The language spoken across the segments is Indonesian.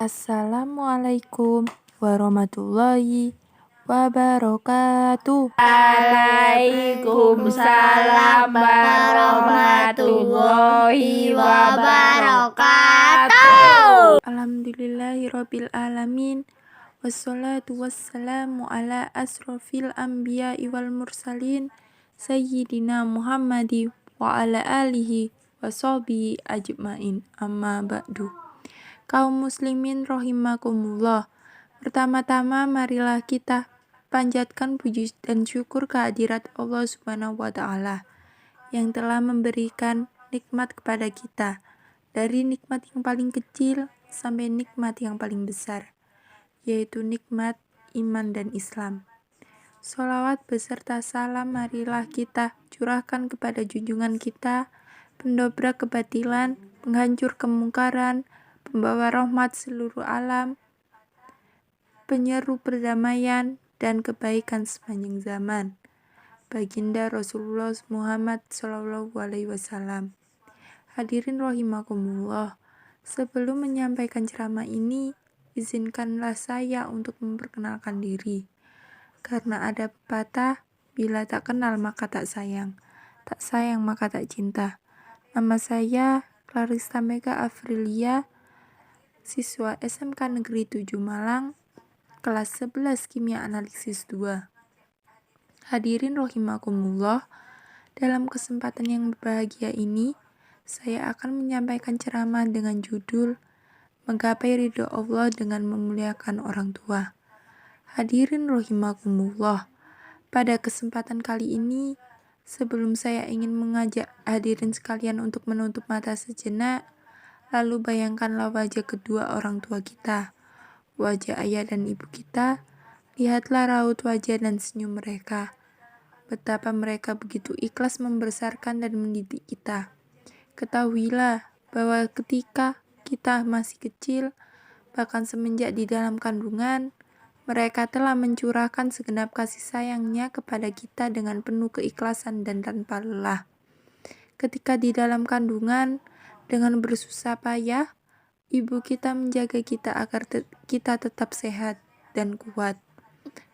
Assalamualaikum warahmatullahi wabarakatuh. Waalaikumsalam warahmatullahi wabarakatuh. Alhamdulillahirabbil alamin. Wassalatu wassalamu ala asrofil anbiya'i wal mursalin sayyidina Muhammadi wa ala alihi wa sahbihi ajmain. Amma ba'du. Kaum muslimin rahimakumullah. Pertama-tama marilah kita panjatkan puji dan syukur kehadirat Allah Subhanahu wa taala yang telah memberikan nikmat kepada kita, dari nikmat yang paling kecil sampai nikmat yang paling besar, yaitu nikmat iman dan Islam. Sholawat beserta salam marilah kita curahkan kepada junjungan kita, pendobrak kebatilan, penghancur kemungkaran, pembawa rahmat seluruh alam, penyeru perdamaian dan kebaikan sepanjang zaman, baginda Rasulullah Muhammad SAW. Hadirin rahimakumullah, sebelum menyampaikan ceramah ini, izinkanlah saya untuk memperkenalkan diri. Karena ada pepatah, bila tak kenal maka tak sayang maka tak cinta. Nama saya Clarissa Mega Afrilia, siswa SMK Negeri 7 Malang, kelas 11 Kimia Analisis 2. Hadirin rahimakumullah, dalam kesempatan yang berbahagia ini, saya akan menyampaikan ceramah dengan judul Menggapai ridho Allah dengan memuliakan orang tua. Hadirin rahimakumullah, pada kesempatan kali ini, sebelum saya ingin mengajak hadirin sekalian untuk menutup mata sejenak, lalu bayangkanlah wajah kedua orang tua kita, wajah ayah dan ibu kita. Lihatlah raut wajah dan senyum mereka. Betapa mereka begitu ikhlas membesarkan dan mendidik kita. Ketahuilah bahwa ketika kita masih kecil, bahkan semenjak di dalam kandungan, mereka telah mencurahkan segenap kasih sayangnya kepada kita dengan penuh keikhlasan dan tanpa lelah. Ketika di dalam kandungan, dengan bersusah payah, ibu kita menjaga kita agar kita tetap sehat dan kuat.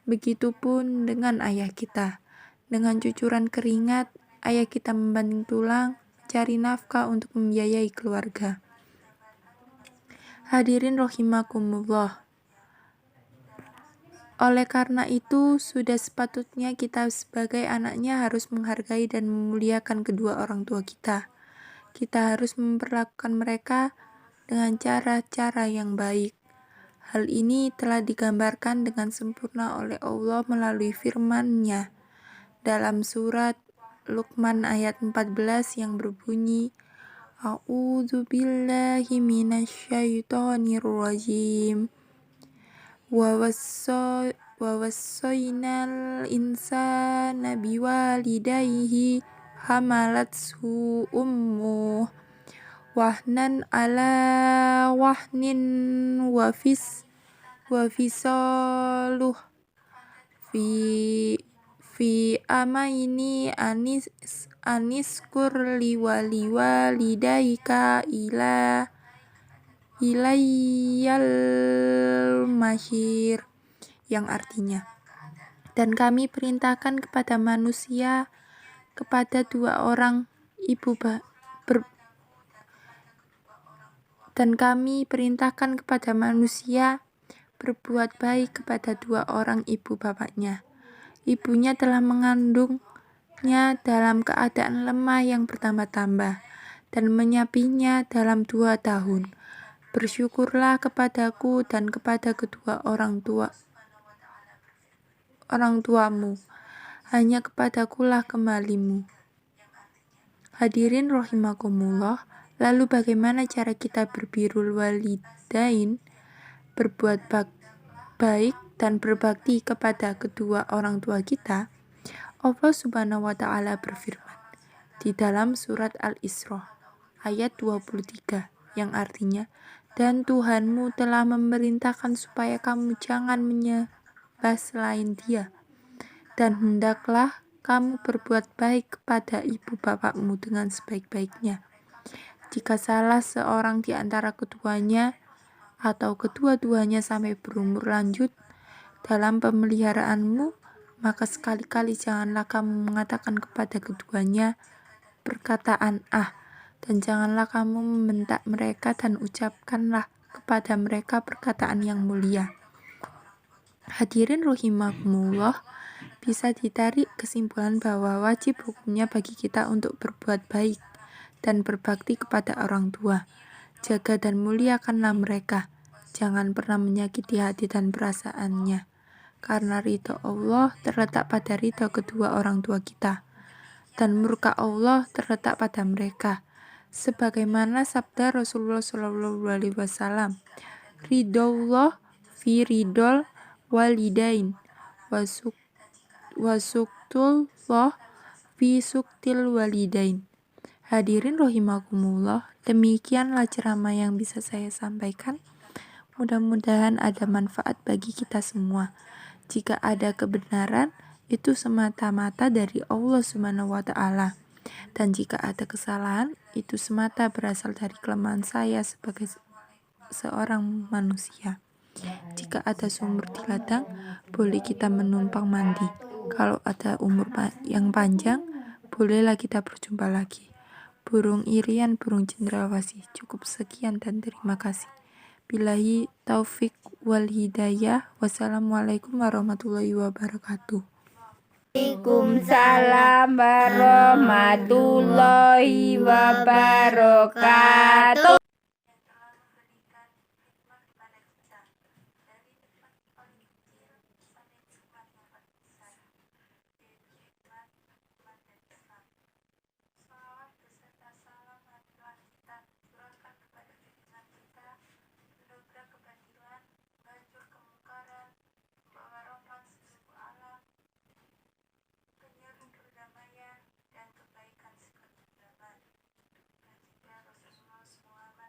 Begitupun dengan ayah kita. Dengan cucuran keringat, ayah kita membanting tulang, cari nafkah untuk membiayai keluarga. Hadirin rahimakumullah. Oleh karena itu, sudah sepatutnya kita sebagai anaknya harus menghargai dan memuliakan kedua orang tua kita. Kita harus memperlakukan mereka dengan cara-cara yang baik. Hal ini telah digambarkan dengan sempurna oleh Allah melalui firman-Nya dalam surat Luqman ayat 14 yang berbunyi, A'udzu billahi minasyaitonir rajim. Wa wassaynal insana biwalidayhi hamalathu ummuh wahnan ala wahnin wa fisaluh fi amaini aniskur liwalidayka ilayyal masyir, yang artinya, dan kami perintahkan kepada manusia berbuat baik kepada dua orang ibu bapaknya. Ibunya telah mengandungnya dalam keadaan lemah yang bertambah-tambah dan menyapinya dalam 2 tahun. Bersyukurlah kepadaku dan kepada kedua orang tuamu. Hanya kepadakulah kembalimu. Hadirin rahimakumullah, lalu bagaimana cara kita berbirrul walidain, berbuat baik dan berbakti kepada kedua orang tua kita? Allah Subhanahu wa taala berfirman di dalam surat Al-Isra ayat 23 yang artinya, dan Tuhanmu telah memerintahkan supaya kamu jangan menyembah selain Dia, dan hendaklah kamu berbuat baik kepada ibu bapakmu dengan sebaik-baiknya. Jika salah seorang di antara keduanya atau kedua-duanya sampai berumur lanjut dalam pemeliharaanmu, maka sekali-kali janganlah kamu mengatakan kepada keduanya perkataan dan janganlah kamu membentak mereka dan ucapkanlah kepada mereka perkataan yang mulia. Hadirin rahimakumullah, bisa ditarik kesimpulan bahwa wajib hukumnya bagi kita untuk berbuat baik dan berbakti kepada orang tua. Jaga dan muliakanlah mereka. Jangan pernah menyakiti hati dan perasaannya, karena ridho Allah terletak pada ridho kedua orang tua kita, dan murka Allah terletak pada mereka. Sebagaimana sabda Rasulullah SAW, ridho Allah fi ridol walidain wasuktullah fi suktil walidain. Hadirin rahimakumullah, demikianlah ceramah yang bisa saya sampaikan. Mudah-mudahan ada manfaat bagi kita semua. Jika ada kebenaran, itu semata-mata dari Allah Subhanahu wa Ta'ala. Dan jika ada kesalahan, itu semata berasal dari kelemahan saya sebagai seorang manusia. Jika ada sumur di ladang, boleh kita menumpang mandi. Kalau ada umur yang panjang, bolehlah kita berjumpa lagi. Burung irian, burung cendrawasih. Cukup sekian dan terima kasih. Billahi taufik wal hidayah. Wassalamualaikum warahmatullahi wabarakatuh. Waalaikumsalam warahmatullahi wabarakatuh. Dan kebaikan seperti zaman ketika Rasulullah SAW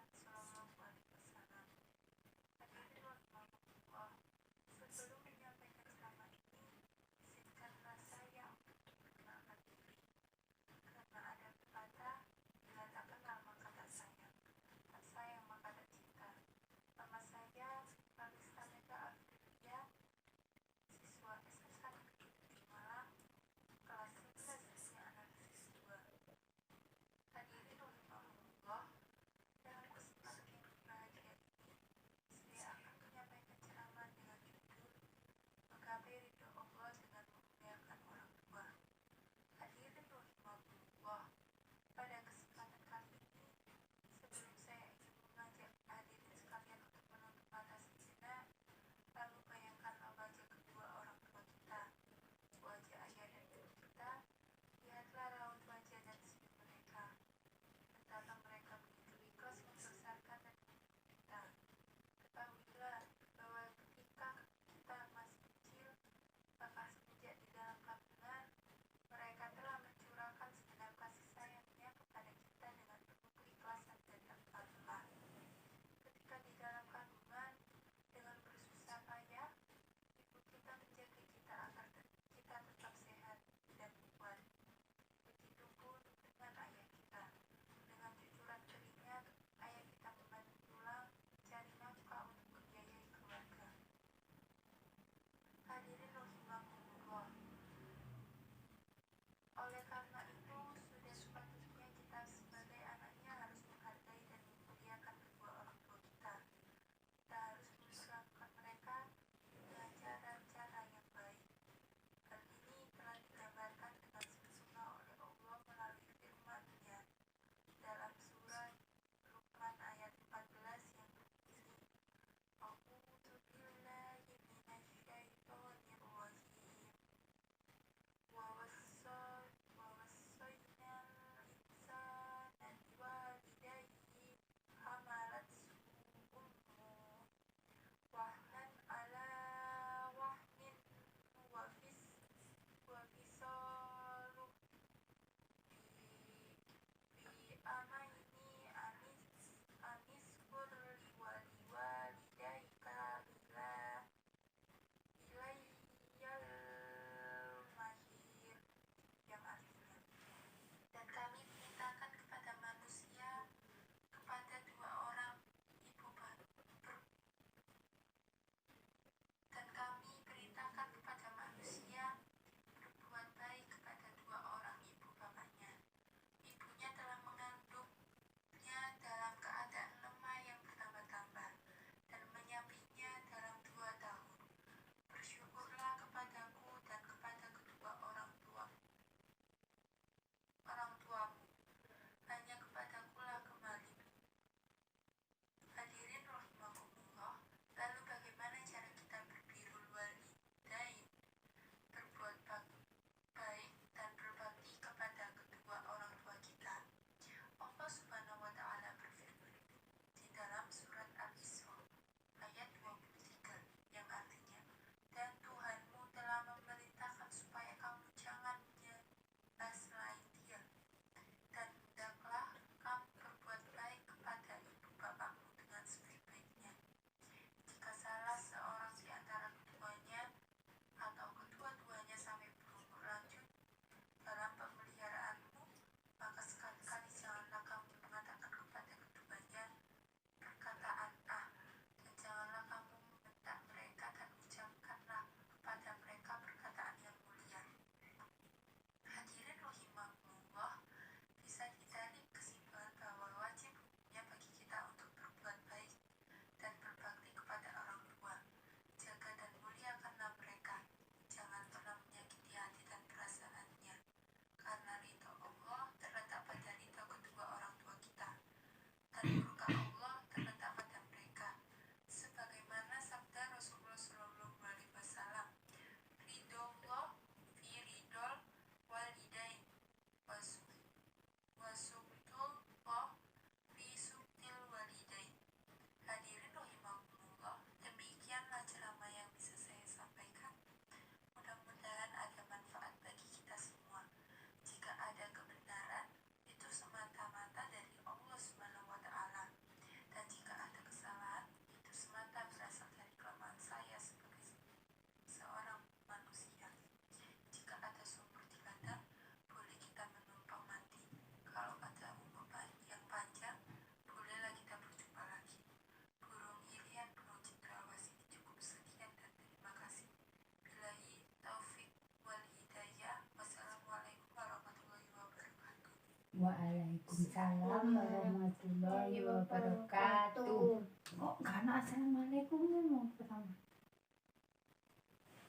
Waalaikumsalam warahmatullahi wabarakatuh. Kok karena assalamualaikumnya mau pertama?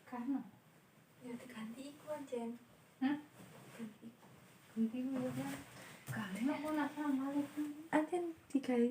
Karena Ya diganti iku aja. ganti dulu ya. Karena aku assalamualaikum. Aten digawe